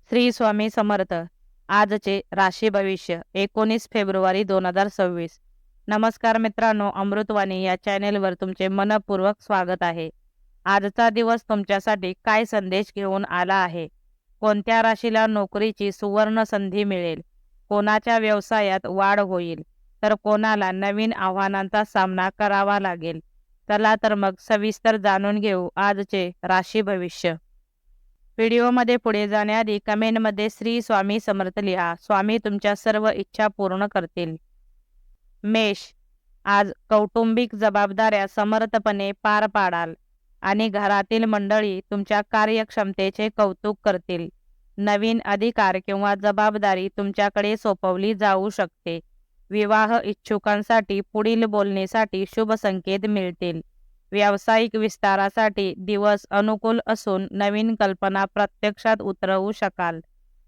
श्री स्वामी समर्थ. आजचे राशी भविष्य 19 फेब्रुवारी 2026. नमस्कार मित्रांनो, अमृतवाणी या चॅनेलवर तुमचे मनपूर्वक स्वागत आहे. आजचा दिवस तुमच्यासाठी काय संदेश घेऊन आला आहे? कोणत्या राशीला नोकरीची सुवर्ण संधी मिळेल? कोणाच्या व्यवसायात वाढ होईल तर कोणाला नवीन आव्हानांचा सामना करावा लागेल? चला तर मग सविस्तर जाणून घेऊ आजचे राशी भविष्य. व्हिडिओमध्ये पुढे जाण्याआधी कमेंटमध्ये श्री स्वामी समर्थ लिहा. स्वामी तुमच्या सर्व इच्छा पूर्ण करतील. मेष, आज कौटुंबिक जबाबदाऱ्या समर्थपणे पार पाडाल आणि घरातील मंडळी तुमच्या कार्यक्षमतेचे कौतुक करतील. नवीन अधिकार किंवा जबाबदारी तुमच्याकडे सोपवली जाऊ शकते. विवाह इच्छुकांसाठी पुढील बोलणीसाठी शुभ संकेत मिळतील. व्यावसायिक विस्तारासाठी दिवस अनुकूल असून नवीन कल्पना प्रत्यक्षात उतरवू शकाल.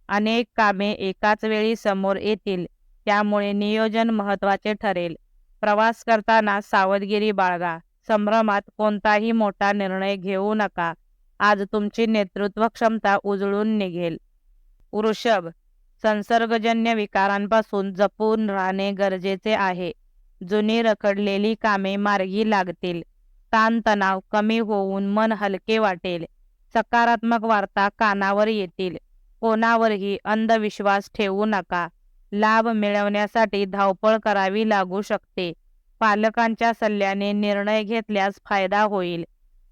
अनेक कामे एकाच वेळी समोर येतील, त्यामुळे नियोजन महत्त्वाचे ठरेल. प्रवास करताना सावधगिरी बाळगा. संभ्रमात कोणताही मोठा निर्णय घेऊ नका. आज तुमची नेतृत्व क्षमता उजळून निघेल. वृषभ, संसर्गजन्य विकारांपासून जपून राहणे गरजेचे आहे. जुनी रखडलेली कामे मार्गी लागतील. ताणतणाव कमी होऊन मन हलके वाटेल. सकारात्मक वार्ता कानावर येतील. कोणावरही अंधविश्वास ठेवू नका. लाभ मिळवण्यासाठी धावपळ करावी लागू शकते. पालकांच्या सल्ल्याने निर्णय घेतल्यास फायदा होईल.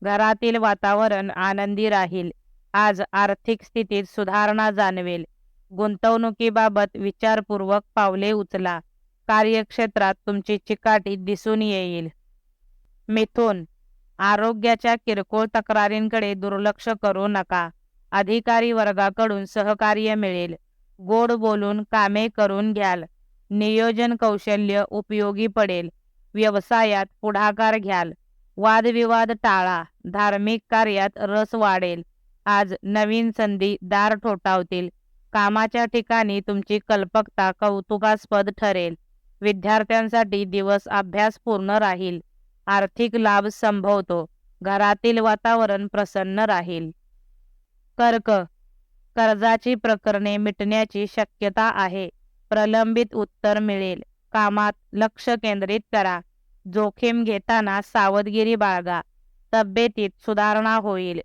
घरातील वातावरण आनंदी राहील. आज आर्थिक स्थितीत सुधारणा जाणवेल. गुंतवणुकीबाबत विचारपूर्वक पावले उचला. कार्यक्षेत्रात तुमची चिकाटी दिसून येईल. मिथुन, आरोग्याच्या किरकोळ तक्रारींकडे दुर्लक्ष करू नका. अधिकारी वर्गाकडून सहकार्य मिळेल. गोड बोलून कामे करून घ्याल. नियोजन कौशल्य उपयोगी पडेल. व्यवसायात पुढाकार घ्याल. वादविवाद टाळा. धार्मिक कार्यात रस वाढेल. आज नवीन संधी दार ठोठावतील. कामाच्या ठिकाणी तुमची कल्पकता कौतुकास्पद ठरेल. विद्यार्थ्यांसाठी दिवस अभ्यासपूर्ण राहील. आर्थिक लाभ संभवतो. घरातील वातावरण प्रसन्न राहील. कर्क, कर्जाची प्रकरणे मिटण्याची शक्यता आहे. प्रलंबित उत्तर मिळेल. कामात लक्ष केंद्रित करा. जोखीम घेताना सावधगिरी बाळगा. तब्येतीत सुधारणा होईल.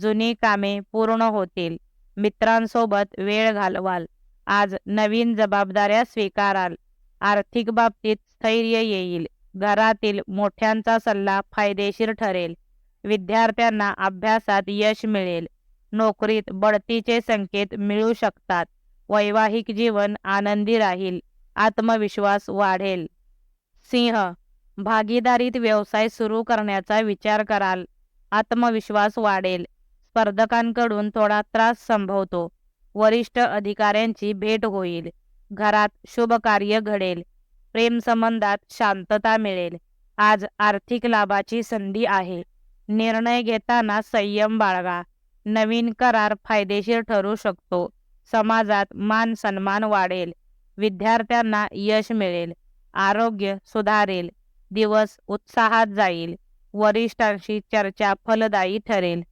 जुनी कामे पूर्ण होतील. मित्रांसोबत वेळ घालवाल. आज नवीन जबाबदाऱ्या स्वीकाराल. आर्थिक बाबतीत स्थैर्य येईल. घरातील मोठ्यांचा सल्ला फायदेशीर ठरेल. विद्यार्थ्यांना अभ्यासात यश मिळेल. नोकरीत बढतीचे संकेत मिळू शकतात. वैवाहिक जीवन आनंदी राहील. आत्मविश्वास वाढेल. सिंह, भागीदारीत व्यवसाय सुरू करण्याचा विचार कराल. आत्मविश्वास वाढेल. स्पर्धकांकडून थोडा त्रास संभवतो. वरिष्ठ अधिकाऱ्यांची भेट होईल. घरात शुभ कार्य घडेल. प्रेमसंबंधात शांतता मिळेल. आज आर्थिक लाभाची संधी आहे. निर्णय घेताना संयम बाळगा. नवीन करार फायदेशीर ठरू शकतो. समाजात मान सन्मान वाढेल. विद्यार्थ्यांना यश मिळेल. आरोग्य सुधारेल. दिवस उत्साहात जाईल. वरिष्ठांशी चर्चा फलदायी ठरेल.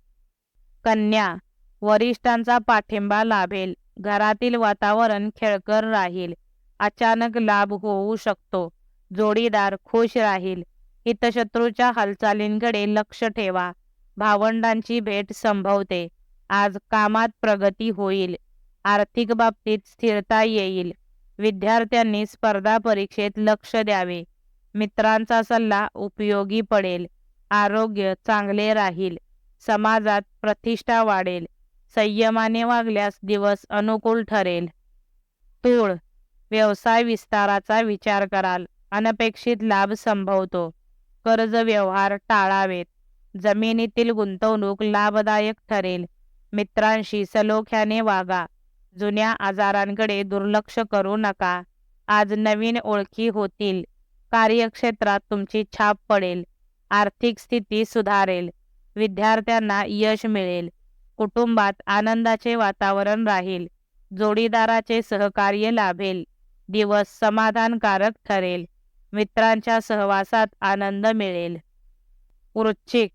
कन्या, वरिष्ठांचा पाठिंबा लाभेल. घरातील वातावरण खेळकर राहील. अचानक लाभ होऊ शकतो. जोडीदार खुश राहील. हितशत्रूच्या हालचालींकडे लक्ष ठेवा. भावंडांची भेट संभवते. आज कामात प्रगती होईल. आर्थिक बाबतीत स्थिरता येईल. विद्यार्थ्यांनी स्पर्धा परीक्षेत लक्ष द्यावे. मित्रांचा सल्ला उपयोगी पडेल. आरोग्य चांगले राहील. समाजात प्रतिष्ठा वाढेल. संयमाने वागल्यास दिवस अनुकूल ठरेल. तूळ, व्यवसाय विस्ताराचा विचार कराल. अनपेक्षित लाभ संभवतो. कर्ज व्यवहार टाळावेत. जमिनीतील गुंतवणूक लाभदायक ठरेल. मित्रांशी सलोख्याने वागा. जुन्या आजारांकडे दुर्लक्ष करू नका. आज नवीन ओळखी होतील. कार्यक्षेत्रात तुमची छाप पडेल. आर्थिक स्थिती सुधारेल. विद्यार्थ्यांना यश मिळेल. कुटुंबात आनंदाचे वातावरण राहील. जोडीदाराचे सहकार्य लाभेल. दिवस समाधानकारक ठरेल. मित्रांच्या सहवासात आनंद मिळेल. वृश्चिक,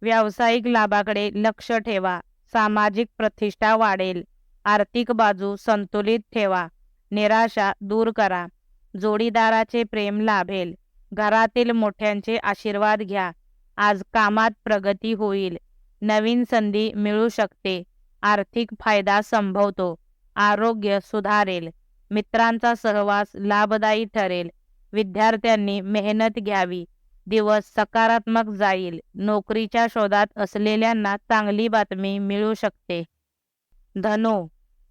व्यावसायिक लाभाकडे लक्ष ठेवा. सामाजिक प्रतिष्ठा वाढेल. आर्थिक बाजू संतुलित ठेवा. निराशा दूर करा. जोडीदाराचे प्रेम लाभेल. घरातील मोठ्यांचे आशीर्वाद घ्या. आज कामात प्रगती होईल. नवीन संधी मिळू शकते. आर्थिक फायदा संभवतो. आरोग्य सुधारेल. मित्रांचा सहवास लाभदायी ठरेल. विद्यार्थ्यांनी मेहनत घ्यावी. दिवस सकारात्मक जाईल. नोकरीच्या शोधात असलेल्यांना चांगली बातमी मिळू शकते. धनु,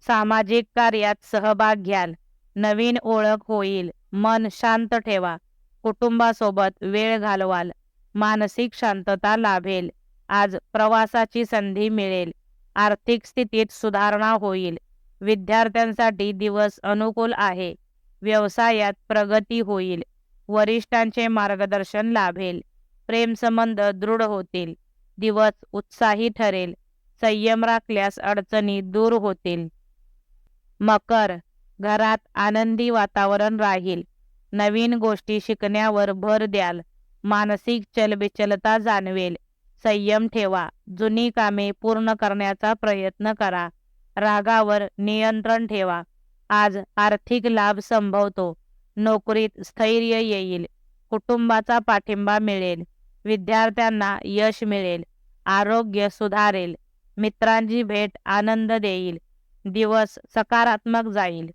सामाजिक कार्यात सहभाग घ्याल. नवीन ओळख होईल. मन शांत ठेवा. कुटुंबासोबत वेळ घालवाल. मानसिक शांतता लाभेल. आज प्रवासाची संधी मिळेल. आर्थिक स्थितीत सुधारणा होईल. विद्यार्थ्यांसाठी दिवस अनुकूल आहे. व्यवसायात प्रगती होईल. वरिष्ठांचे मार्गदर्शन लाभेल. प्रेमसंबंध दृढ होतील. दिवस उत्साही ठरेल. संयम राखल्यास अडचणी दूर होतील. मकर, घरात आनंदी वातावरण राहील. नवीन गोष्टी शिकण्यावर भर द्याल. मानसिक चलबिचलता जाणवेल. संयम ठेवा. जुनी कामे पूर्ण करण्याचा प्रयत्न करा. रागावर नियंत्रण ठेवा. आज आर्थिक लाभ संभवतो. नोकरीत स्थैर्य येईल. कुटुंबाचा पाठिंबा मिळेल. विद्यार्थ्यांना यश मिळेल. आरोग्य सुधारेल. मित्रांची भेट आनंद देईल. दिवस सकारात्मक जाईल.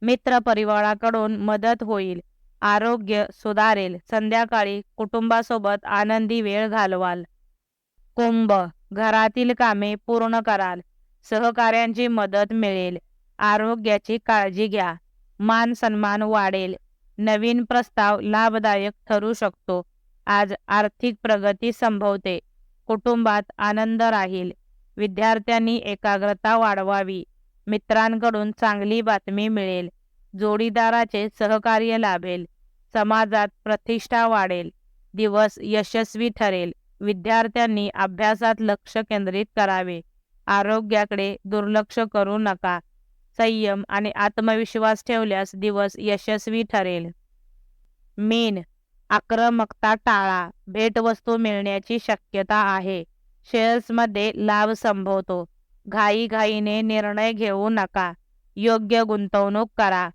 मित्र परिवाराकडून मदत होईल. आरोग्य सुधारेल. संध्याकाळी कुटुंबासोबत आनंदी वेळ घालवाल. कुंभ, घरातील कामे पूर्ण कराल. सहकाऱ्यांची मदत मिळेल. आरोग्याची काळजी घ्या. मान सन्मान वाढेल. नवीन प्रस्ताव लाभदायक ठरू शकतो. आज आर्थिक प्रगती संभवते. कुटुंबात आनंद राहील. विद्यार्थ्यांनी एकाग्रता वाढवावी. मित्रांकडून चांगली बातमी मिळेल. जोडीदाराचे सहकार्य लाभेल. समाजात प्रतिष्ठा वाढेल. दिवस यशस्वी ठरेल. विद्यार्थ्यांनी अभ्यासात लक्ष केंद्रित करावे. आरोग्याकडे दुर्लक्ष करू नका. संयम आणि आत्मविश्वास ठेवल्यास दिवस यशस्वी ठरेल. मीन, आक्रमकता टाळा. भेटवस्तू मिळण्याची शक्यता आहे. शेअर्समध्ये लाभ संभवतो. घाईघाईने निर्णय घेऊ नका. योग्य गुंतवणूक करा.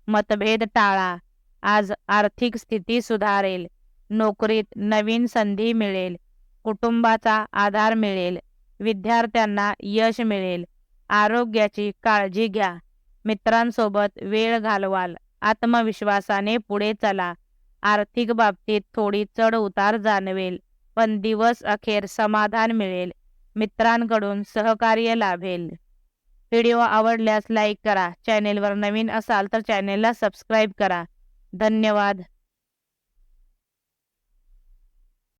मतभेद टाळा. आज आर्थिक स्थिती सुधारेल. नोकरीत नवीन संधी मिळेल. कुटुंबाचा आधार मिळेल. विद्यार्थ्यांना यश मिळेल. आरोग्याची काळजी घ्या. मित्रांसोबत वेळ घालवाल. आत्मविश्वासाने पुढे चला. आर्थिक बाबतीत थोडी चढ उतार जाणवेल, पण दिवस अखेर समाधान मिळेल. मित्रांकडून सहकार्य लाभेल. व्हिडिओ आवडल्यास लाईक करा. चॅनेलवर नवीन असाल तर चॅनेलला सबस्क्राईब करा. धन्यवाद.